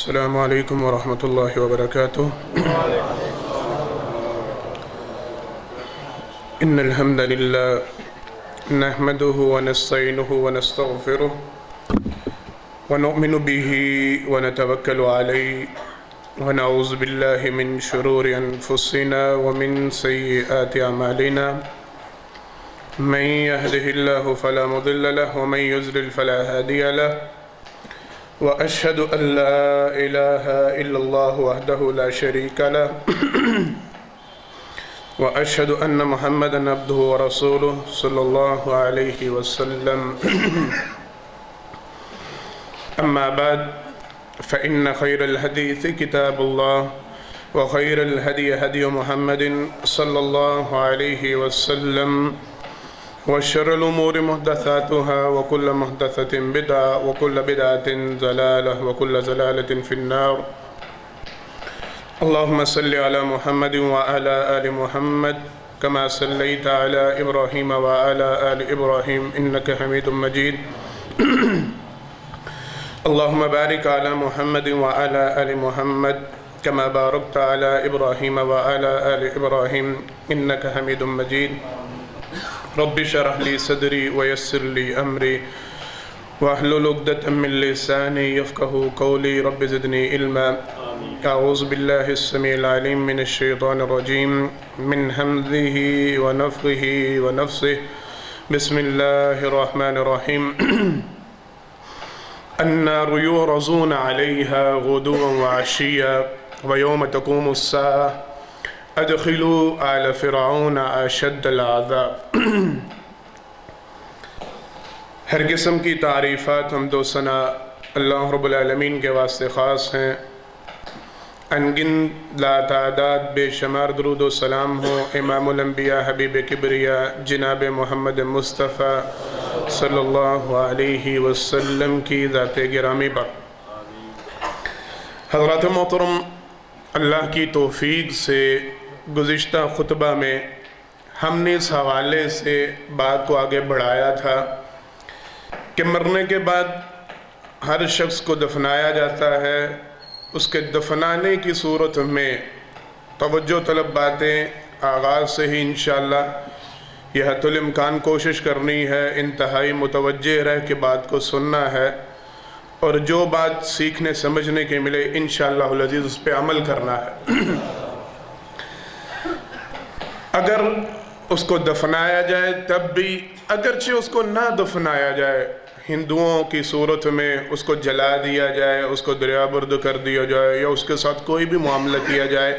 السلام علیکم ورحمۃ اللہ وبرکاتہ۔ ان الحمد للہ نحمده ونستعینه ونستغفره ونؤمن به ونتوکل علیہ ونعوذ باللہ من شرور انفسنا ومن سیئات اعمالنا من يهده الله فلا مضل له ومن يضلل فلا هادي له وأشهد أن لا إله إلا الله وحده لا شريك له وأشهد أن محمدًا عبده ورسوله صلى الله عليه وسلم أما بعد فإن خير الحديث كتاب الله وخير الهدي هدي محمد صلى الله عليه وسلم وشر الأمور محدثاتها وكل محدثة بدعة وكل بدعة ضلالة وكل ضلالة في النار اللهم صل على محمد وعلى آل محمد كما صليت على إبراهيم وعلى آل إبراهيم إنك حميد مجيد اللهم بارك على محمد وعلى آل محمد كما باركت على إبراهيم وعلى آل إبراهيم إنك حميد مجيد رب اشرح لي صدري ويسر لي أمري واحلل عقدة من لساني يفقهوا قولي رب زدني علما أعوذ بالله السميع العليم من الشيطان الرجيم من همزه ونفخه ونفثه بسم الله الرحمن الرحيم النار يعرضون عليها غدوا وعشيا ويوم تقوم الساعة ادخلوا آل فرعون اشد العذاب۔ ہر قسم کی تعریفات حمد و ثنا اللہ رب العالمین کے واسطے خاص ہیں۔ انگن لا تعداد بے شمار درود و سلام ہو امام الانبیاء حبیب کبریا جناب محمد مصطفیٰ صلی اللہ علیہ وسلم کی ذات گرامی پر۔ حضرات محترم، اللہ کی توفیق سے گزشتہ خطبہ میں ہم نے اس حوالے سے بات کو آگے بڑھایا تھا کہ مرنے کے بعد ہر شخص کو دفنایا جاتا ہے، اس کے دفنانے کی صورت میں توجہ طلب باتیں آغاز سے ہی انشاءاللہ یہ حتی الامکان کوشش کرنی ہے، انتہائی متوجہ رہ کے بات کو سننا ہے، اور جو بات سیکھنے سمجھنے کے ملے انشاءاللہ العزیز اس پہ عمل کرنا ہے۔ اگر اس کو دفنایا جائے تب بھی، اگرچہ اس کو نہ دفنایا جائے، ہندوؤں کی صورت میں اس کو جلا دیا جائے، اس کو دریا برد کر دیا جائے، یا اس کے ساتھ کوئی بھی معاملہ کیا جائے،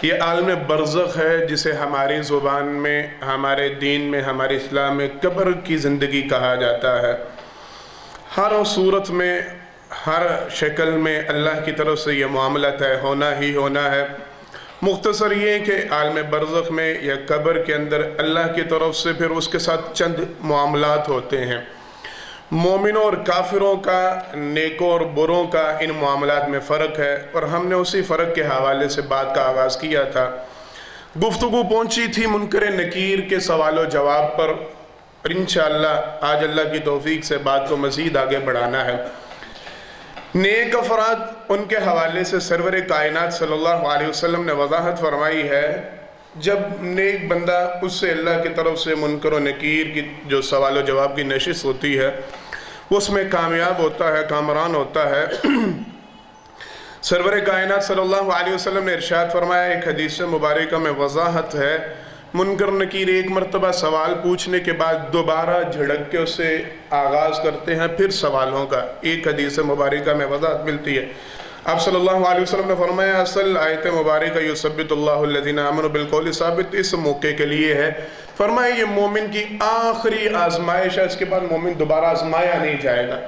یہ عالم برزخ ہے جسے ہماری زبان میں، ہمارے دین میں، ہمارے اسلام میں قبر کی زندگی کہا جاتا ہے۔ ہر صورت میں، ہر شکل میں اللہ کی طرف سے یہ معاملہ طے ہونا ہی ہونا ہے۔ مختصر یہ کہ عالم برزخ میں یا قبر کے اندر اللہ کی طرف سے پھر اس کے ساتھ چند معاملات ہوتے ہیں۔ مومنوں اور کافروں کا، نیکوں اور بروں کا ان معاملات میں فرق ہے، اور ہم نے اسی فرق کے حوالے سے بات کا آغاز کیا تھا۔ گفتگو پہنچی تھی منکر نکیر کے سوال و جواب پر، اور انشاءاللہ آج اللہ کی توفیق سے بات کو مزید آگے بڑھانا ہے۔ نیک افراد، ان کے حوالے سے سرور کائنات صلی اللہ علیہ وسلم نے وضاحت فرمائی ہے، جب نیک بندہ اس سے اللہ کی طرف سے منکر و نکیر کی جو سوال و جواب کی نشست ہوتی ہے وہ اس میں کامیاب ہوتا ہے، کامران ہوتا ہے۔ سرور کائنات صلی اللہ علیہ وسلم نے ارشاد فرمایا، ایک حدیث مبارکہ میں وضاحت ہے، منکر نکیر ایک مرتبہ سوال پوچھنے کے بعد دوبارہ جھڑک کے اسے آغاز کرتے ہیں پھر سوالوں کا۔ ایک حدیث مبارکہ میں وضاحت ملتی ہے۔ آپ صلی اللہ علیہ وسلم نے فرمایا، اصل آیت مبارکہ یثبت اللہ الذین آمنوا بالقول ثابت اس موقع کے لیے ہے۔ فرمایا یہ مومن کی آخری آزمائش ہے، اس کے بعد مومن دوبارہ آزمایا نہیں جائے گا۔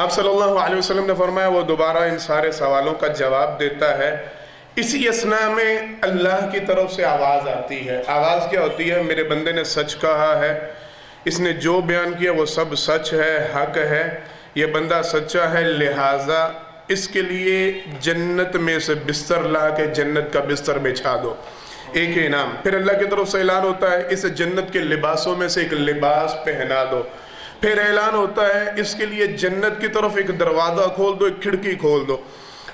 آپ صلی اللہ علیہ وسلم نے فرمایا وہ دوبارہ ان سارے سوالوں کا جواب دیتا ہے۔ اسی اثناء میں اللہ کی طرف سے آواز آتی ہے۔ آواز کیا ہوتی ہے؟ میرے بندے نے سچ کہا ہے، اس نے جو بیان کیا وہ سب سچ ہے، حق ہے، یہ بندہ سچا ہے، لہٰذا اس کے لیے جنت میں سے بستر لا کے جنت کا بستر بچھا دو۔ ایک انعام۔ پھر اللہ کی طرف سے اعلان ہوتا ہے، اسے جنت کے لباسوں میں سے ایک لباس پہنا دو۔ پھر اعلان ہوتا ہے اس کے لیے جنت کی طرف ایک دروازہ کھول دو، ایک کھڑکی کھول دو۔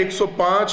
105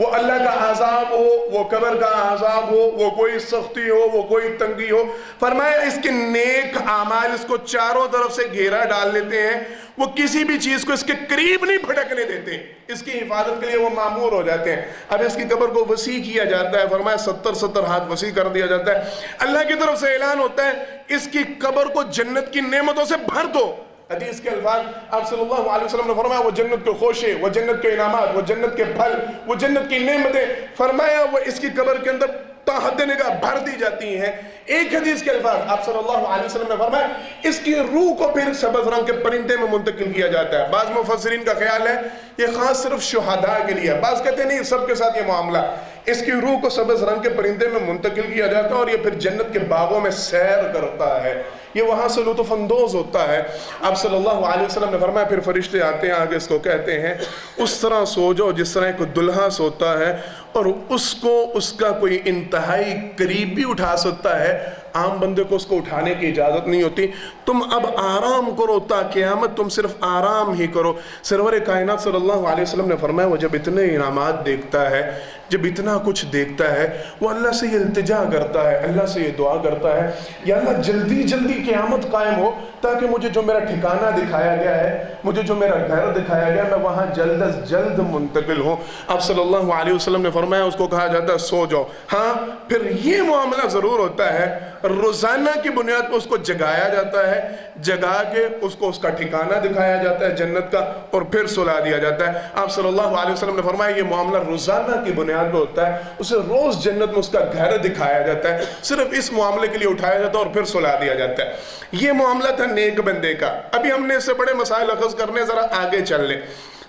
وہ اللہ کا عذاب ہو، وہ قبر کا عذاب ہو، وہ کوئی سختی ہو، وہ کوئی تنگی ہو، فرمایا اس کے نیک اعمال اس کو چاروں طرف سے گھیرا ڈال لیتے ہیں، وہ کسی بھی چیز کو اس کے قریب نہیں بھٹکنے دیتے، اس کی حفاظت کے لیے وہ مامور ہو جاتے ہیں۔ اب اس کی قبر کو وسیع کیا جاتا ہے، فرمایا 70 ہاتھ وسیع کر دیا جاتا ہے۔ اللہ کی طرف سے اعلان ہوتا ہے اس کی قبر کو جنت کی نعمتوں سے بھر دو۔ حدیث کے الفاظ آپ صلی اللہ علیہ وسلم نے فرمایا وہ جنت کے خوشے، وہ جنت کے انعامات، وہ جنت کے پھل، وہ جنت کی نعمتیں، فرمایا وہ اس کی قبر کے اندر تا حد نگاہ بھر دی جاتی ہیں۔ ایک حدیث کے الفاظ آپ صلی اللہ علیہ وسلم نے فرمایا اس کی روح کو پھر سبز رنگ کے پرندے میں منتقل کیا جاتا ہے۔ بعض مفسرین کا خیال ہے یہ خاص صرف شہداء کے لیے، بعض کہتے ہیں نہیں سب کے ساتھ یہ معاملہ، اس کی روح کو سبز رنگ کے پرندے میں منتقل کیا جاتا ہے اور یہ پھر جنت کے باغوں میں سیر کرتا ہے، یہ وہاں سے لطف اندوز ہوتا ہے۔ آپ صلی اللہ علیہ وسلم نے فرمایا پھر فرشتے آتے ہیں آگے اس کو کہتے ہیں اس طرح سو جاؤ جس طرح ایک دلہا سوتا ہے اور اس کو اس کا کوئی انتہائی قریب بھی اٹھا سکتا ہے، عام بندے کو اس کو اٹھانے کی اجازت نہیں ہوتی، تم اب آرام کرو تا قیامت تم صرف آرام ہی کرو۔ سرور کائنات صلی اللہ علیہ وسلم نے فرمایا وہ جب اتنے انعامات دیکھتا ہے، جب اتنا کچھ دیکھتا ہے، وہ اللہ سے یہ التجا کرتا ہے، اللہ سے یہ دعا کرتا ہے یا اللہ جلدی جلدی قیامت قائم ہو تاکہ مجھے جو میرا ٹھکانہ دکھایا گیا ہے، مجھے جو میرا گھر دکھایا گیا میں وہاں جلد از جلد منتقل ہوں۔ آپ صلی اللہ علیہ وسلم نے فرمایا اس کو کہا جاتا ہے سو جاؤ۔ ہاں پھر یہ معاملہ ضرور ہوتا ہے روزانہ کی بنیاد پر اس کو جگایا جاتا ہے، جگا کے اس کو اس کا ٹھکانہ دکھایا جاتا ہے جنت کا اور پھر سلا دیا جاتا ہے۔ آپ صلی اللہ علیہ وسلم نے فرمایا یہ معاملہ روزانہ کی بنیاد پر ہوتا ہے، اسے روز جنت میں اس کا گھر دکھایا جاتا ہے، صرف اس معاملے کے لیے اٹھایا جاتا ہے اور پھر سلا دیا جاتا ہے۔ یہ معاملہ تھا نیک بندے کا۔ ابھی ہم نے اس سے بڑے مسائل اخذ کرنے، ذرا آگے چل لیں۔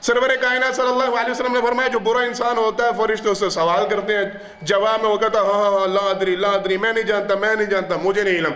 سرور کائنات صلی اللہ علیہ وسلم نے فرمایا جو برا انسان ہوتا ہے فرشتے اس سے سوال کرتے ہیں، جواب میں وہ کہتا ہے ہاں لا ادری میں نہیں جانتا مجھے نہیں علم۔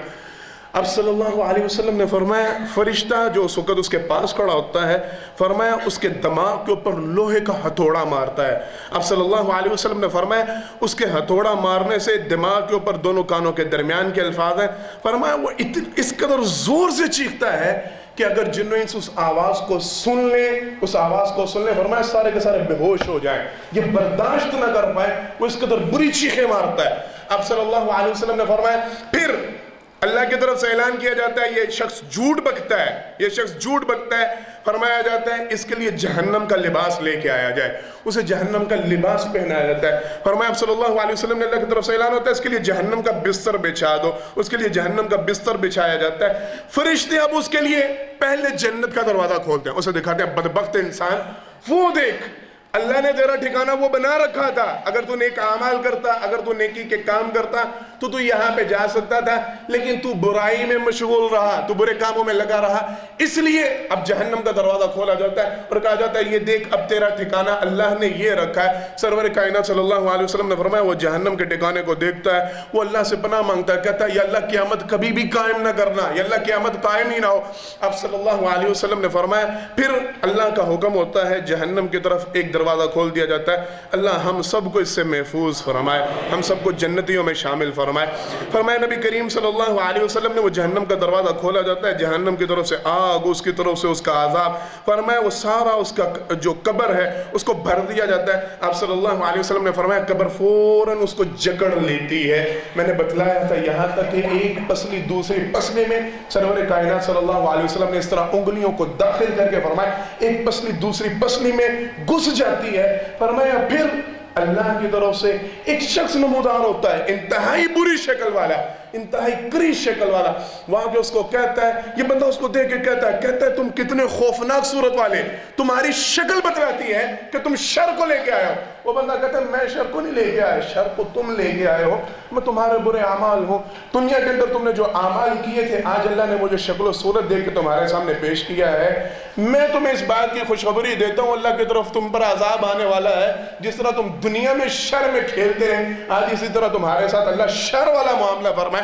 اب صلی اللہ علیہ وسلم نے فرمایا فرشتہ جو اس وقت اس کے پاس کھڑا ہوتا ہے، فرمایا اس کے دماغ کے اوپر لوہے کا ہتھوڑا مارتا ہے۔ اب صلی اللہ علیہ وسلم نے فرمایا اس کے ہتھوڑا مارنے سے دماغ کے اوپر دونوں کانوں کے درمیان کے الفاظ ہیں، فرمایا وہ اس قدر زور سے چیختا ہے کہ اگر جن و انس اس آواز کو سن لیں فرمایا سارے کے سارے بے ہوش ہو جائیں، یہ برداشت نہ کر پائے، وہ اس قدر بری چیخیں مارتا ہے۔ اب صلی اللہ علیہ وسلم نے فرمایا پھر اللہ کی طرف سے اعلان کیا جاتا ہے یہ شخص جھوٹ بکتا ہے، فرمایا جاتا ہے اس کے لیے جہنم کا لباس لے کے آیا جائے، اسے جہنم کا لباس پہنایا جاتا ہے۔ فرمایا صلی اللہ علیہ وسلم نے اللہ کی طرف سے اعلان ہوتا ہے اس کے لیے جہنم کا بستر بچھا دو، اس کے لیے جہنم کا بستر بچھایا جاتا ہے۔ فرشتے اب اس کے لیے پہلے جنت کا دروازہ کھولتے ہیں، اسے دکھاتے ہیں بدبخت انسان وہ دیکھ اللہ نے تیرا ٹھکانہ وہ بنا رکھا تھا، اگر تو نیک اعمال کرتا، اگر تو نیکی کے کام کرتا تو یہاں پہ جا سکتا تھا، لیکن تو برائی میں مشغول رہا، تو برے کاموں میں لگا رہا، اس لیے اب جہنم کا دروازہ کھولا جاتا ہے اور کہا جاتا ہے یہ دیکھ اب تیرا ٹھکانہ اللہ نے یہ رکھا ہے۔ سرور کائنات صلی اللہ علیہ وسلم نے فرمایا وہ جہنم کے ٹھکانے کو دیکھتا ہے، وہ اللہ سے پناہ مانگتا ہے، کہتا ہے یا اللہ قیامت کبھی بھی قائم نہ کرنا، یا اللہ قیامت قائم ہی نہ ہو۔ اب صلی اللہ علیہ وسلم نے فرمایا پھر اللہ کا حکم ہوتا ہے جہنم کی طرف ایک دروازہ کھول دیا جاتا ہے، اللہ ہم سب کو اس سے محفوظ فرمائے، ہم سب کو جنتیوں میں شامل فرمائے۔ فرمایا نبی کریم صلی اللہ علیہ وسلم نے وہ جہنم کا دروازہ کھولا جاتا ہے، جہنم کی طرف سے آگ، اس کی طرف سے اس کا عذاب، فرمایا وہ سارا اس کا جو قبر ہے اس کو بھر دیا جاتا ہے۔ آپ صلی اللہ علیہ وسلم نے فرمایا قبر فوراً اس کو جکڑ لیتی ہے۔ میں نے بتلایا تھا یہاں تک کہ ایک پسلی دوسری پسلی میں سرور کائنات صلی اللہ علیہ وسلم نے اس طرح انگلیوں کو داخل کر کے فرمایا ایک پسلی دوسری پسلی میں گھس جاتی ہے۔ فرمایا پھر اللہ کی طرف سے ایک شخص نمودار ہوتا ہے، انتہائی بری شکل والا، انتہائی کری شکل والا، وہاں کے اس کو کہتا ہے، یہ بندہ اس کو دیکھ کے کہتا ہے تم کتنے خوفناک صورت والے، تمہاری شکل بتلاتی ہے کہ تم شر کو لے کے آئے ہو۔ وہ بندہ کہتا ہے میں شر کو نہیں لے کے آیا، شر کو تم لے کے آئے ہو، میں تمہارے برے اعمال ہوں، دنیا کے اندر تم نے جو اعمال کیے تھے آج اللہ نے مجھے شکل و صورت دیکھ کے تمہارے سامنے پیش کیا ہے، میں تمہیں اس بات کی خوشخبری دیتا ہوں اللہ کی طرف تم پر عذاب آنے والا ہے، جس طرح تم دنیا میں شر میں کھیلتے رہے آج اسی طرح تمہارے ساتھ اللہ شر والا معاملہ فرمائے۔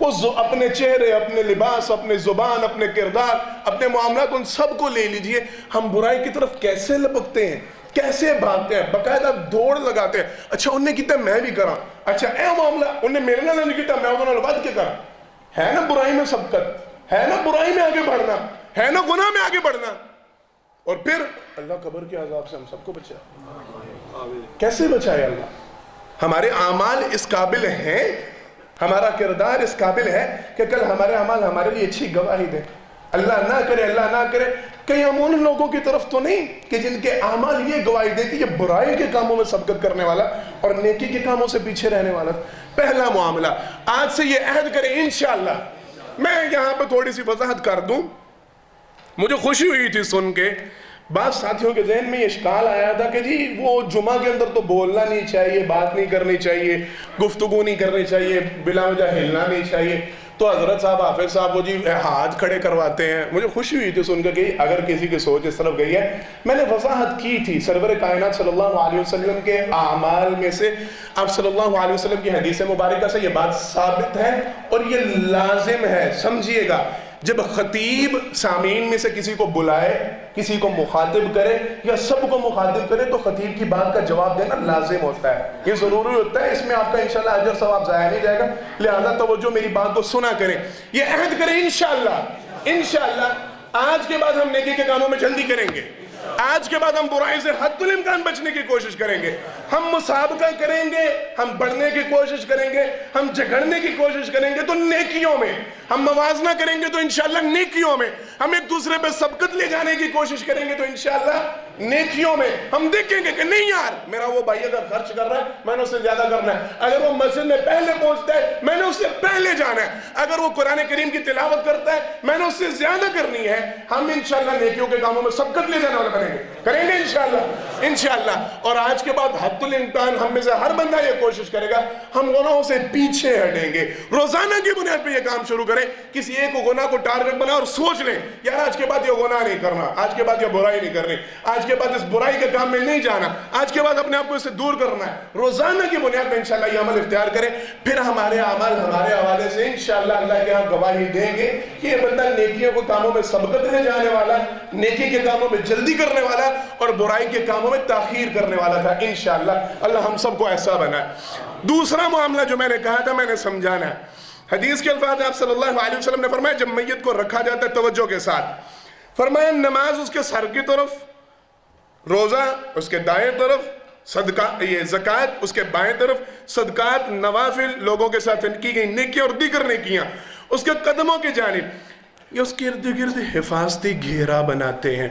وہ اپنے چہرے، اپنے لباس، اپنے زبان، اپنے کردار، اپنے معاملات، ان سب کو لے لیجئے. ہم برائی کی طرف کیسے لپکتے ہیں، کیسے بھاگتے ہیں، باقاعدہ دوڑ لگاتے ہیں. اچھا انہیں کیتا میں بھی کرا، اچھا اے معاملہ انہیں میرے نال نہیں کیتا میں انہوں نے ود کے کرا. ہے نا برائی میں سبقت، ہے نا برائی میں آگے بڑھنا، ہے نا گناہ میں آگے بڑھنا. اور پھر اللہ قبر کے عذاب سے ہم سب کو بچائے. کیسے بچائے اللہ؟ ہمارے اعمال اس قابل ہیں، ہمارا کردار اس قابل ہے کہ کل ہمارے اعمال ہمارے لیے اچھی گواہی دیں. اللہ نہ کرے، اللہ نہ کرے کہ ہم ان لوگوں کی طرف تو نہیں کہ جن کے اعمال یہ گواہی دیتی یہ برائی کے کاموں میں سبقت کرنے والا اور نیکی کے کاموں سے پیچھے رہنے والا. پہلا معاملہ آج سے یہ عہد کریں انشاءاللہ. میں یہاں پہ تھوڑی سی وضاحت کر دوں. مجھے خوشی ہوئی تھی سن کے بعض ساتھیوں کے ذہن میں یہ اشکال آیا تھا کہ جی وہ جمعہ کے اندر تو بولنا نہیں چاہیے، بات نہیں کرنی چاہیے، گفتگو نہیں کرنی چاہیے، بلا وجہ ہلنا نہیں چاہیے. تو حضرت صاحب، حافظ صاحب وہ جی ہاتھ کھڑے کرواتے ہیں. مجھے خوشی ہوئی تھی سن کر کہ اگر کسی کی سوچ اس طرف گئی ہے. میں نے وضاحت کی تھی سرور کائنات صلی اللہ علیہ وسلم کے اعمال میں سے، آپ صلی اللہ علیہ وسلم کی حدیث مبارکہ سے یہ بات ثابت ہے اور یہ لازم ہے. سمجھیے گا، جب خطیب سامعین میں سے کسی کو بلائے، کسی کو مخاطب کرے یا سب کو مخاطب کرے تو خطیب کی بات کا جواب دینا لازم ہوتا ہے، یہ ضروری ہوتا ہے. اس میں آپ کا انشاءاللہ اجر ثواب ضائع نہیں جائے گا. لہذا توجہ میری بات کو سنا کریں. یہ عہد کریں انشاءاللہ. انشاءاللہ آج کے بعد ہم نیکی کے کاموں میں جلدی کریں گے. آج کے بعد ہم برائی سے حد الامکان بچنے کی کوشش کریں گے. ہم مسابقہ کریں گے، ہم بڑھنے کی کوشش کریں گے، ہم جھگڑنے کی کوشش کریں گے تو نیکیوں میں. ہم موازنہ کریں گے تو انشاءاللہ نیکیوں میں. ہم ایک دوسرے پہ سبقت لے جانے کی کوشش کریں گے تو انشاءاللہ نیکیوں میں. ہم دیکھیں گے کہ نہیں یار میرا وہ بھائی اگر خرچ کر رہا ہے میں نے اس سے زیادہ کرنا ہے. اگر وہ مسجد میں پہلے پہنچتا ہے میں نے اس سے پہلے جانا ہے. اگر وہ قرآن کریم کی تلاوت کرتا ہے میں نے اس سے زیادہ کرنی ہے. ہم انشاءاللہ نیکیوں کے کاموں میں سبقت لے جانے والا کریں گے انشاءاللہ. اور آج کے بعد حد الامکان ہم میں سے ہر بندہ یہ کوشش کرے گا ہم گناہوں سے پیچھے ہٹیں گے. روزانہ کی بنیاد پہ یہ کام شروع کریں. کسی ایک گناہ کو ٹارگٹ بنا اور سوچ لیں یار آج کے بعد یہ گناہ نہیں کرنا، آج کے بعد یہ برائی نہیں کرنی، آج کے بعد اس برائی کے کام میں نہیں جانا، آج کے بعد اپنے آپ کو اس سے دور کرنا ہے. روزانہ کی بنیاد پہ انشاءاللہ یہ عمل اختیار کریں. پھر ہمارے اعمال ہمارے حوالے سے انشاءاللہ اللہ کے ہاں گواہی دیں گے کہ یہ بندہ نیکیوں کو کاموں میں سبقت لے جانے والا، نیکی کے کاموں میں جلدی کرنے والا اور برائی کے کاموں میں تاخیر کرنے والا تھا. انشاءاللہ اللہ ہم سب کو ایسا بنائے. دوسرا معاملہ جو میں نے کہا تھا میں نے سمجھانا ہے. حدیث کے الفاظ آپ صلی اللہ علیہ وسلم نے فرمایا جب میت کو رکھا جاتا ہے توجہ کے ساتھ، فرمایا نماز اس کے سر کی طرف، روزہ اس کے دائیں طرف، صدقہ یہ زکوٰۃ اس کے بائیں طرف، صدقات نوافل لوگوں کے ساتھ کی گئی نیکیاں اور دیگر نیکیاں اس کے قدموں کی جانب. یہ اس کے ارد گرد حفاظتی گھیرا بناتے ہیں.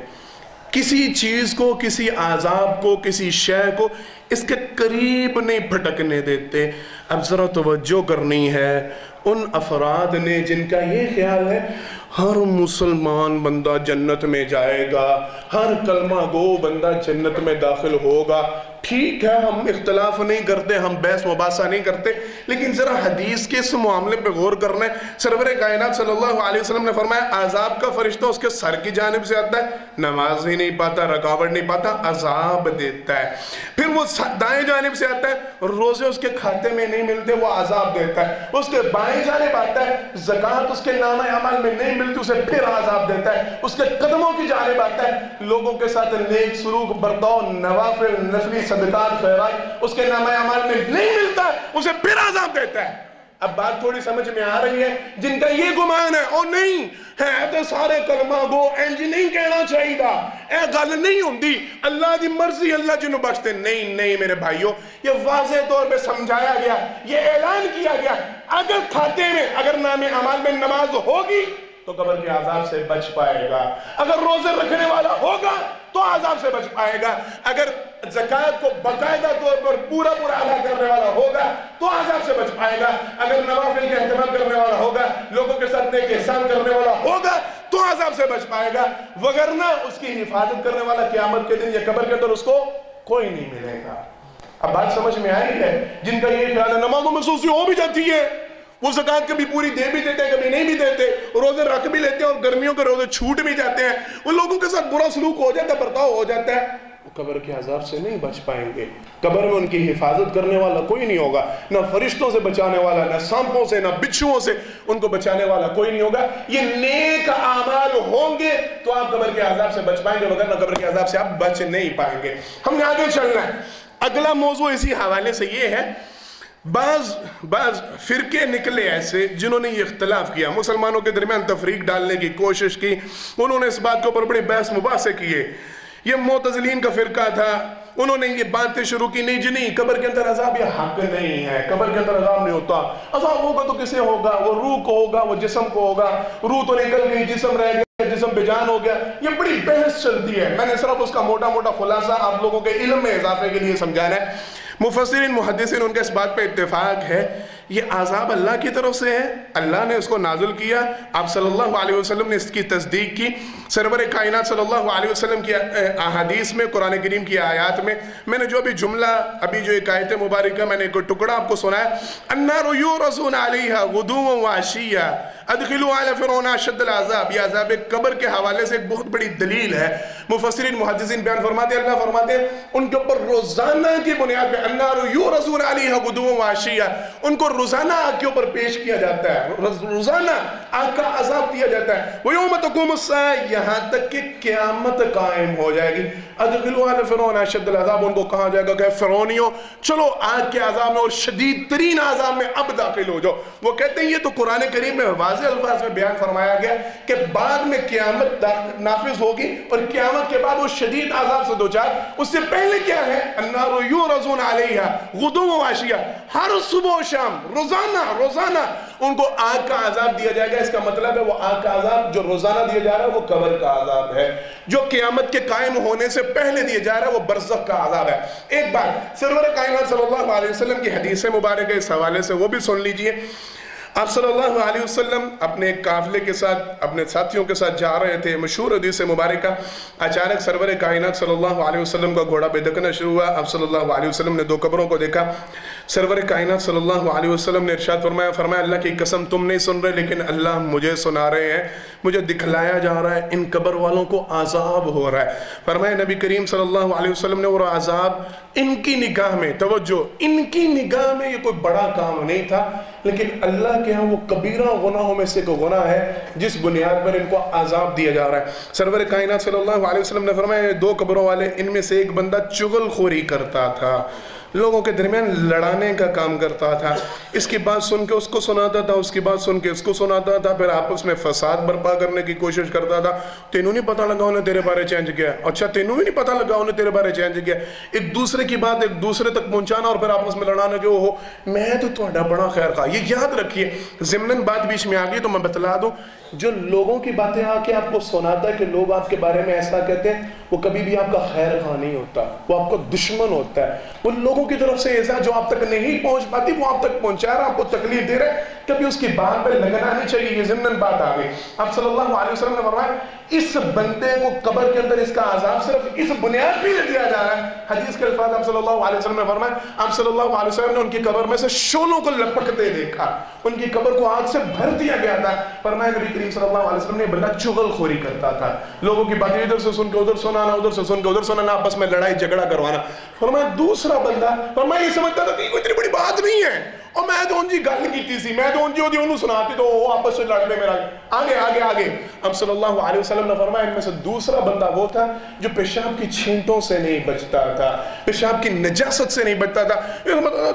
کسی چیز کو، کسی عذاب کو، کسی شے کو اس کے قریب نہیں پھٹکنے دیتے. اب ذرا توجہ کرنی ہے ان افراد نے جن کا یہ خیال ہے ہر مسلمان بندہ جنت میں جائے گا، ہر کلمہ گو بندہ جنت میں داخل ہوگا. ٹھیک ہے ہم اختلاف نہیں کرتے، ہم بحث مباحثہ نہیں کرتے، لیکن ذرا حدیث کے اس معاملے پہ غور کرنا ہے. سرور کائنات صلی اللہ علیہ وسلم نے فرمایا عذاب کا فرشتہ اس کے سر کی جانب سے آتا ہے، نماز ہی نہیں پاتا، رکاوٹ نہیں پاتا، عذاب دیتا ہے. پھر وہ دائیں جانب سے آتا ہے، روزے اس کے کھاتے میں نہیں ملتے، وہ عذاب دیتا ہے. اس کے بائیں جانب آتا ہے، زکوٰۃ اس کے نامہ اعمال میں نہیں ملتی، اسے پھر عذاب دیتا ہے. اس کے قدموں کی جانب آتا ہے، لوگوں کے ساتھ نیک سلوک برتاؤ، نوافل نفلی صدقات خیرات اس کے نامہ اعمال میں نہیں ملتا، اسے پھر عذاب دیتا ہے. اب بات تھوڑی سمجھ میں آ رہی ہے جن کا یہ گمان ہے او نہیں ہے تو سارے کلمہ گو انج نہیں کہنا چاہیے گا، اے گل نہیں ہوندی، اللہ دی مرضی اللہ جنہوں بخشتے. نہیں میرے بھائیوں، یہ واضح طور پہ سمجھایا گیا، یہ اعلان کیا گیا اگر کھاتے میں، اگر نام اعمال میں نماز ہوگی تو قبر کے عذاب سے بچ پائے گا. اگر روزے رکھنے والا ہوگا تو عذاب سے بچ پائے گا. اگر زکوٰۃ کو باقاعدہ طور پر پورا ادا کرنے والا ہوگا تو عذاب سے بچ پائے گا. اگر نوافل کا اہتمام کرنے والا ہوگا، لوگوں کے ساتھ نیک احسان کرنے والا ہوگا تو عذاب سے بچ پائے گا. وگرنہ اس کی حفاظت کرنے والا قیامت کے دن یا قبر کے اندر اس کو کوئی نہیں ملے گا. اب بات سمجھ میں آئی ہے؟ جن کا یہ خیال ہے نمازوں میں سستی ہو بھی جاتی ہے، وہ زکوٰۃ کبھی پوری دے بھی دیتے ہیں کبھی نہیں بھی دیتے، روزے رکھ بھی لیتے ہیں اور گرمیوں کے روزے چھوٹ بھی جاتے ہیں، ان لوگوں کے ساتھ برا سلوک ہو جاتا ہے، برتاؤ ہو جاتا ہے. وہ قبر کے عذاب سے نہیں بچ پائیں گے. قبر میں ان کی حفاظت کرنے والا کوئی نہیں ہوگا، نہ فرشتوں سے بچانے والا، نہ سانپوں سے، نہ بچھوؤں سے ان کو بچانے والا کوئی نہیں ہوگا. یہ نیک اعمال ہوں گے تو آپ قبر کے عذاب سے بچ پائیں گے، وگرنہ قبر کے عذاب سے آپ بچ نہیں پائیں گے. ہم نے آگے چلنا ہے. اگلا موضوع اسی حوالے سے یہ ہے، بعض فرقے نکلے ایسے جنہوں نے یہ اختلاف کیا، مسلمانوں کے درمیان تفریق ڈالنے کی کوشش کی. انہوں نے اس بات کے اوپر بڑی بحث مباحثے کیے. یہ معتزلین کا فرقہ تھا، انہوں نے یہ باتیں شروع کی، نہیں جی نہیں، قبر کے اندر عذاب یہ حق نہیں ہے، قبر کے اندر عذاب نہیں ہوتا. عذاب ہوگا تو کسے ہوگا؟ وہ روح کو ہوگا، وہ جسم کو ہوگا. روح تو نکل گئی، جسم رہ گیا، جسم بے جان ہو گیا. یہ بڑی بحث چلتی ہے. میں نے صرف اس کا موٹا موٹا خلاصہ آپ لوگوں کے علم میں اضافے کے لیے سمجھانا ہے. مفسرین محدثین ان کے اس بات پہ اتفاق ہے، یہ عذاب اللہ کی طرف سے ہے، اللہ نے اس کو نازل کیا، آپ صلی اللہ علیہ وسلم نے اس کی تصدیق کی. سرور کائنات صلی اللہ علیہ وسلم کی احادیث میں، قرآن کریم کی آیات میں نے جو ابھی جملہ، ابھی جو ایک آیت مبارکہ میں نے ایک ٹکڑا آپ کو سنایا، النار یورزون علیہا غدوا وعشیا ادخلوا آل فرعون اشد العذاب، یہ عذاب قبر کے حوالے سے ایک بہت بڑی دلیل ہے. مفسرین محدثین بیان فرماتے ہیں، اللہ فرماتے ہیں ان کے اوپر روزانہ کی بنیاد پہ النار یورزون علیہا غدوا وعشیا، ان کو روزانہ آگ کے اوپر پیش کیا جاتا ہے، روزانہ آگ کا عذاب دیا جاتا ہے. وَيَوْمَ تَقُومُ السَّاعَةُ، یہاں تک کہ قیامت قائم ہو جائے گی. ادخلوا آل فرعون اشد العذاب، ان کو کہا جائے گا کہ فرعونیوں چلو آگ کے عذاب میں اور شدید ترین عذاب میں اب داخل ہو جاؤ. وہ کہتے ہیں یہ تو قرآن کریم میں واضح الفاظ میں بیان فرمایا گیا کہ بعد میں قیامت نافذ ہوگی اور قیامت کے بعد وہ شدید عذاب سے دوچار. اس سے پہلے کیا ہے؟ النار یورزون علیہا غدوا وعشیا، ہر صبح و شام روزانہ ان کو آگ کا عذاب دیا جائے گا. اس کا مطلب ہے وہ آگ کا عذاب جو روزانہ دیا جا رہا ہے وہ قبر کا عذاب ہے، جو قیامت کے قائم ہونے سے پہلے دیا جا رہا ہے وہ برزخ کا عذاب ہے. ایک بات سرور کائنات صلی اللہ علیہ وسلم کی حدیث مبارکہ اس حوالے سے وہ بھی سن لیجئے. آپ صلی اللہ علیہ وسلم اپنے ایک قافلے کے ساتھ، اپنے ساتھیوں کے ساتھ جا رہے تھے. مشہور حدیث مبارکہ، اچانک سرور کائنات صلی اللہ علیہ وسلم کا گھوڑا بے شروع ہوا. آپ صلی اللہ علیہ وسلم نے دو قبروں کو دیکھا. سرور کائنات صلی اللہ علیہ وسلم نے ارشاد فرمایا اللہ کی قسم تم نہیں سن رہے لیکن اللہ مجھے سنا رہے ہیں، مجھے دکھلایا جا رہا ہے ان قبر والوں کو عذاب ہو رہا ہے. فرمایا نبی کریم صلی اللہ علیہ وسلم نے وہ عذاب ان کی نگاہ میں، توجہ، ان کی نگاہ میں یہ کوئی بڑا کام نہیں تھا، لیکن اللہ کے ہاں وہ کبیرہ گناہوں میں سے ایک گناہ ہے جس بنیاد پر ان کو عذاب دیا جا رہا ہے. سرور کائنات صلی اللہ علیہ وسلم نے فرمایا دو قبروں والے، ان میں سے ایک بندہ چغل خوری کرتا تھا، لوگوں کے درمیان لڑانے کا کام کرتا تھا. اس کی بات سن کے اس کو سناتا تھا، اس کی بات سن کے اس کو سناتا تھا، پھر آپس میں فساد برپا کرنے کی کوشش کرتا تھا. تینوں نہیں پتہ لگا انہیں تیرے بارے چینج کیا، اچھا تینوں بھی نہیں پتہ لگا انہیں تیرے بارے چینج کیا. ایک دوسرے کی بات ایک دوسرے تک پہنچانا اور پھر آپس میں لڑانا کہ وہ میں تو تھوڑا بڑا خیر خواہ. یہ یاد رکھیے. ضمناً بات بیچ میں آ گئی تو میں بتلا دوں، جو لوگوں کی باتیں آ کے آپ کو سناتا ہے کہ لوگ آپ کے بارے میں ایسا کہتے ہیں، وہ کبھی بھی آپ کا خیر خواہ نہیں ہوتا، وہ آپ کا دشمن ہوتا ہے. وہ لوگوں کی طرف سے ایسا جو آپ تک نہیں پہنچ پاتی وہ آپ تک پہنچا رہا، آپ کو تکلیف دے رہا ہے، کبھی اس کی بات پہ لگنا نہیں چاہیے. یہ ضمناً بات آ گئی. آپ صلی اللہ علیہ وسلم نے فرمایا اس بندے کو قبر کے اندر اس کا عذاب صرف اس بنیاد پہ دیا جا رہا ہے. حدیث کے الفاظ آپ صلی اللہ علیہ وسلم نے فرمایا، آپ صلی اللہ علیہ وسلم نے ان کی قبر میں سے شعلوں کو لپکتے دیکھا، ان کی قبر کو آگ سے بھر دیا گیا تھا. فرمایا نبی کریم صلی اللہ علیہ وسلم نے بندہ چغل خوری کرتا تھا، لوگوں کی باتیں ادھر سے سن کے ادھر سنانا، ادھر سے سن کے ادھر سنانا، آپس میں لڑائی جھگڑا کروانا. فرمایا دوسرا بندہ، فرمایا یہ سمجھتا تھا کہ کوئی اتنی بڑی بات نہیں ہے، اور میں تو ان جی گل کی سی، میں تو ان جی انہوں سناتی تو وہ آپس سے لڑنے میرا آگے آگے آگے. اب صلی اللہ علیہ وسلم نے فرمایا ان میں سے دوسرا بندہ وہ تھا جو پیشاب کی چھینٹوں سے نہیں بچتا تھا، پیشاب کی نجاست سے نہیں بچتا تھا.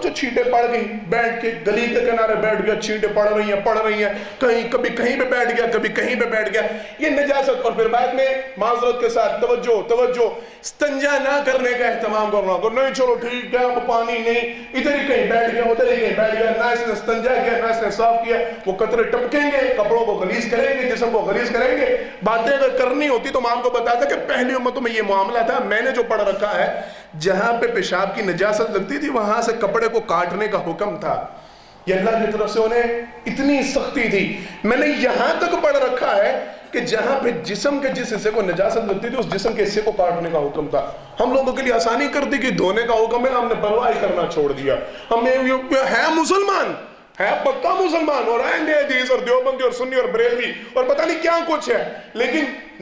جو چھینٹیں پڑ گئی، بیٹھ کے گلی کے کنارے بیٹھ گیا، چھینٹیں پڑ رہی ہیں، کبھی کہیں پہ بیٹھ گیا، کبھی کہیں پہ بیٹھ گیا، یہ نجاست. اور پھر بعد میں معذرت کے ساتھ توجہ استنجا نہ کرنے کا اہتمام کرنا، نہیں چلو ٹھیک ہے اب پانی نہیں، ادھر ہی کہیں بیٹھ گیا، ادھر ہی کہیں بیٹھ گیا، نہ اس نے استنجا کیا نہ اس نے صاف کیا. وہ قطرے ٹپکیں گے، کپڑوں کو غلیظ کریں گے، جسم کو غلیظ کریں گے. باتیں اگر کرنی ہوتی تو میں آپ کو بتاتا کہ پہلی امتوں میں یہ معاملہ تھا. میں نے جو پڑھ رکھا ہے جہاں پہ پیشاب کی نجاست لگتی تھی وہاں سے کپڑے کو کاٹنے کا حکم تھا. یہ اللہ کی طرف سے انہیں اتنی سختی تھی. میں نے یہاں تک پڑھ رکھا ہے کہ جہاں پہ جسم کے جس حصے کو نجاست لگتی تھی اس جسم کے حصے کو کاٹنے کا حکم تھا. ہم لوگوں کے لیے آسانی کر دی کہ دھونے کا حکم ہے، ہم نے پرواہ کرنا چھوڑ دیا. ہمیں ہے مسلمان، ہے پکا مسلمان، اور اہل حدیث اور دیوبندی اور سنی اور بریلوی اور پتہ نہیں کیا کچھ ہے، لیکن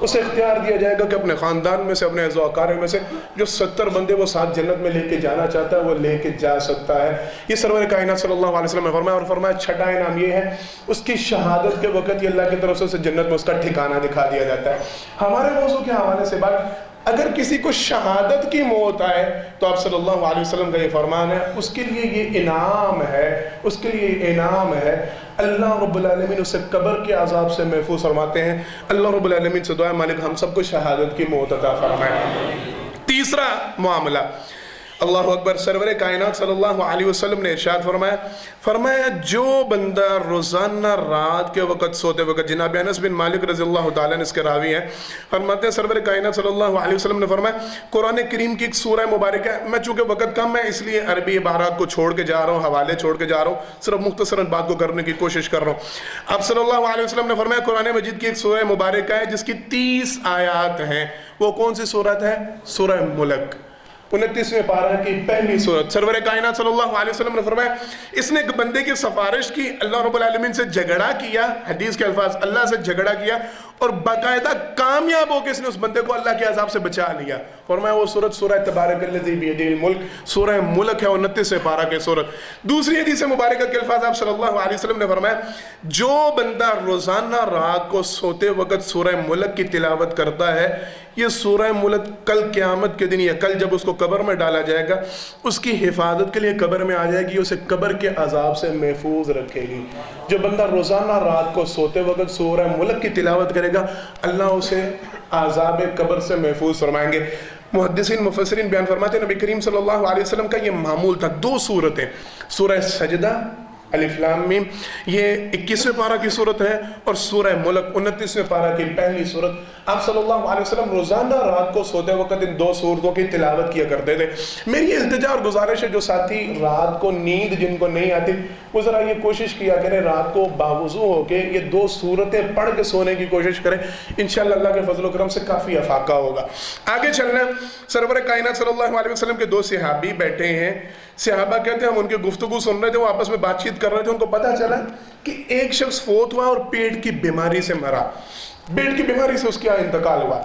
اسے اختیار دیا جائے گا کہ اپنے خاندان میں سے، اپنے اعزاء و اقارب میں سے جو 70 بندے وہ ساتھ جنت میں لے کے جانا چاہتا ہے وہ لے کے جا سکتا ہے۔ یہ سرور کائنات صلی اللہ علیہ وسلم نے فرمایا، اور فرمایا چھٹا انعام یہ ہے اس کی شہادت کے وقت یہ اللہ کی طرف سے اسے جنت میں اس کا ٹھکانہ دکھا دیا جاتا ہے۔ ہمارے موضوع کے حوالے سے بات، اگر کسی کو شہادت کی موت آئے تو آپ صلی اللہ علیہ وسلم کا یہ فرمان ہے اس کے لیے یہ انعام ہے، اس کے لیے یہ انعام ہے، اللہ رب العالمین اسے قبر کے عذاب سے محفوظ فرماتے ہیں۔ اللہ رب العالمین سے دعا ہے مالک ہم سب کو شہادت کی موت عطا فرمائے۔ تیسرا معاملہ، اللہ اکبر، سرور کائنات صلی اللہ علیہ وسلم نے ارشاد فرمایا جو بندہ روزانہ رات کے وقت سوتے وقت، جناب انس بن مالک رضی اللہ تعالیٰ نے اس کے راوی ہیں، فرماتے ہیں سرور کائنات صلی اللہ علیہ وسلم نے فرمایا قرآن کریم کی ایک سورہ مبارکہ ہے، میں چونکہ وقت کم ہے اس لیے عربی عبارات کو چھوڑ کے جا رہا ہوں، حوالے چھوڑ کے جا رہا ہوں، صرف مختصراً بات کو کرنے کی کوشش کر رہا ہوں۔ آپ صلی اللہ علیہ وسلم نے فرمایا قرآن مجید کی ایک سورہ مبارکہ ہے جس کی 30 آیات ہیں، وہ کون سی سورت ہے؟ سورہ ملک، 29ویں پارہ کی پہلی سورت۔ سرور کائنات صلی اللہ علیہ وسلم نے فرمایا اس نے ایک بندے کی سفارش کی، اللہ رب العالمین سے جھگڑا کیا، حدیث کے الفاظ اللہ سے جھگڑا کیا اور باقاعدہ کامیاب ہو کے اس نے اس بندے کو اللہ کے عذاب سے بچا لیا۔ فرمایا وہ سورت سورہ تبارک الذی بیدہ الملک، سورہ ملک ہے، 29ویں پارہ کے سورت۔ دوسری حدیث مبارکہ کے الفاظ آپ صلی اللہ علیہ وسلم نے فرمایا جو بندہ روزانہ رات کو سوتے وقت سورہ ملک کی تلاوت کرتا ہے، یہ سورہ ملک کل قیامت کے دن یا کل جب اس کو قبر میں ڈالا جائے گا اس کی حفاظت کے لیے قبر میں آ جائے گی، اسے قبر کے عذاب سے محفوظ رکھے گی۔ جو بندہ روزانہ رات کو سوتے وقت سورہ ملک کی تلاوت کرے گا اللہ اسے عذاب قبر سے محفوظ فرمائیں گے۔ محدثین مفسرین بیان فرماتے ہیں نبی کریم صلی اللہ علیہ وسلم کا یہ معمول تھا، 2 سورتیں، سورہ سجدہ الف لام میم یہ 21ویں پارہ کی صورت ہے اور سورہ ملک 29ویں پارہ کی پہلی صورت۔ آپ صلی اللہ علیہ وسلم روزانہ رات کو سوتے وقت ان 2 صورتوں کی تلاوت کیا کرتے تھے۔ میری التجا اور گزارش ہے جو ساتھی رات کو نیند جن کو نہیں آتی وہ ذرا یہ کوشش کیا کریں رات کو باوضو ہو کے یہ 2 صورتیں پڑھ کے سونے کی کوشش کریں، انشاءاللہ اللہ کے فضل و کرم سے کافی افاقہ ہوگا۔ آگے چلنا، سرور کائنات صلی اللہ علیہ وسلم کے 2 صحابی بیٹھے ہیں، صحابہ کہتے ہیں ہم ان کے گفتگو سن رہے تھے، وہ آپس میں بات چیت کر رہے تھے، ان کو پتہ چلا کہ ایک شخص فوت ہوا اور پیٹ کی بیماری سے مرا، پیٹ کی بیماری سے اس کا انتقال ہوا۔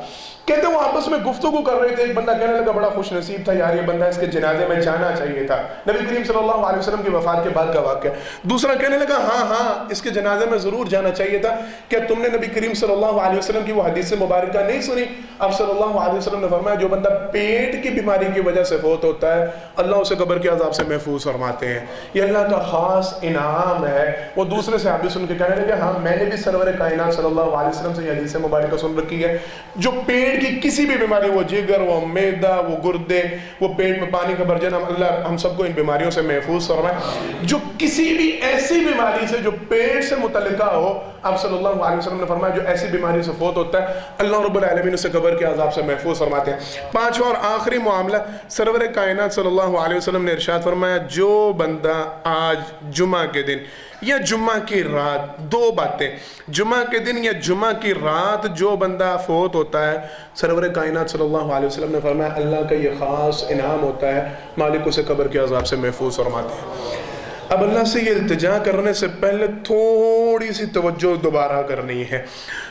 کہتے ہیں وہ آپس میں گفتگو کر رہے تھے، ایک بندہ کہنے لگا بڑا خوش نصیب تھا یار یہ بندہ اس کے جنازے میں جانا چاہیے تھا، نبی کریم صلی اللہ علیہ وسلم کی وفات کے بعد کا واقعہ۔ دوسرا کہنے لگا ہاں اس کے جنازے میں ضرور جانا چاہیے تھا، کیا تم نے نبی کریم صلی اللہ علیہ وسلم کی وہ حدیث مبارکہ نہیں سنی؟ آپ صلی اللہ علیہ وسلم نے فرمایا جو بندہ پیٹ کی بیماری کی وجہ سے فوت ہوتا ہے اللہ اسے قبر کے عذاب سے محفوظ فرماتے ہیں، یہ اللہ کا خاص انعام ہے۔ وہ دوسرے صحابی سن کے کہنے لگے ہاں میں نے بھی سرور کائنات صلی اللہ علیہ وسلم سے یہ حدیث مبارکہ سن رکھی ہے، جو پیٹ کی کسی بھی بیماری، وہ جگر، وہ معدہ، وہ گردے، وہ پیٹ میں پانی کا بھر جانا، اللہ ہم سب کو ان بیماریوں سے محفوظ فرمائے۔ جو کسی بھی ایسی بیماری سے جو پیٹ سے متعلقہ ہو، آپ صلی اللہ علیہ وسلم نے فرمایا جو ایسی بیماری سے فوت ہوتا ہے اللہ رب العالمین اسے قبر کے عذاب سے محفوظ فرماتے ہیں۔ 5واں اور آخری معاملہ، سرور کائنات صلی اللہ علیہ وسلم نے ارشاد فرمایا جو بندہ آج جمعہ کے دن یا جمعہ کی رات، 2 باتیں، جمعہ کے دن یا جمعہ کی رات جو بندہ فوت ہوتا ہے، سرور کائنات صلی اللہ علیہ وسلم نے فرمایا اللہ کا یہ خاص انعام ہوتا ہے، مالک اسے قبر کے عذاب سے محفوظ فرماتے ہیں۔ اب اللہ سے یہ التجا کرنے سے پہلے تھوڑی سی توجہ دوبارہ کرنی ہے۔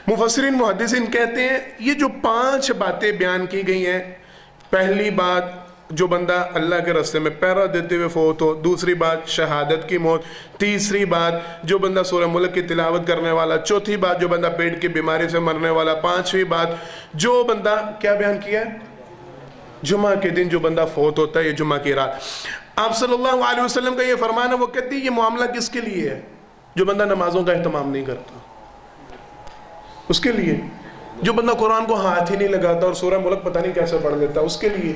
مفسرین محدثین کہتے ہیں یہ جو 5 باتیں بیان کی گئی ہیں، پہلی بات جو بندہ اللہ کے راستے میں پہرا دیتے ہوئے فوت ہو، دوسری بات شہادت کی موت، تیسری بات جو بندہ سورہ ملک کی تلاوت کرنے والا، چوتھی بات جو بندہ پیٹ کی بیماری سے مرنے والا، 5ویں بات جو بندہ کیا بیان کیا ہے جمعہ کے دن جو بندہ فوت ہوتا ہے، یہ جمعہ کی رات۔ آپ صلی اللہ علیہ وسلم کا یہ فرمان ہے، وہ کہتی ہے یہ معاملہ کس کے لیے ہے؟ جو بندہ نمازوں کا اہتمام نہیں کرتا اس کے لیے، جو بندہ قرآن کو ہاتھ ہی نہیں لگاتا اور سورہ ملک پتہ نہیں کیسے پڑھ لیتا اس کے لیے،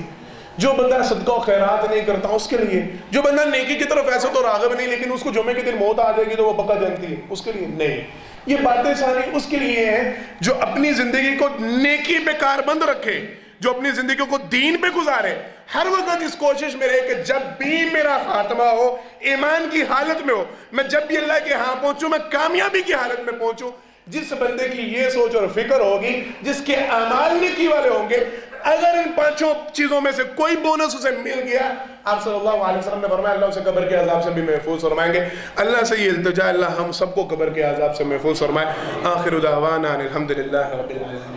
جو بندہ صدقہ و خیرات نہیں کرتا اس کے لیے، جو بندہ نیکی کی طرف ایسا تو راغب نہیں لیکن اس کو جمعے کے دن موت آ جائے گی تو وہ پکا جانتی ہے اس کے لیے نہیں۔ یہ باتیں ساری اس کے لیے ہیں جو اپنی زندگی کو نیکی پہ کاربند رکھے، جو اپنی زندگی کو دین پہ گزارے، ہر وقت اس کوشش میں رہے کہ جب بھی میرا خاتمہ ہو ایمان کی حالت میں ہو، میں جب بھی اللہ کے ہاں پہنچوں میں کامیابی کی حالت میں پہنچوں۔ جس بندے کی یہ سوچ اور فکر ہوگی، جس کے اعمال نیکی والے ہوں گے، اگر ان 5 چیزوں میں سے کوئی بونس اسے مل گیا، آپ صلی اللہ علیہ وسلم نے فرمایا اللہ اسے قبر کے عذاب سے بھی محفوظ فرمائیں گے۔ اللہ سے یہ التجا اللہ ہم سب کو قبر کے عذاب سے محفوظ فرمائے۔ آخر دعوانا الحمدللہ رب العالمین۔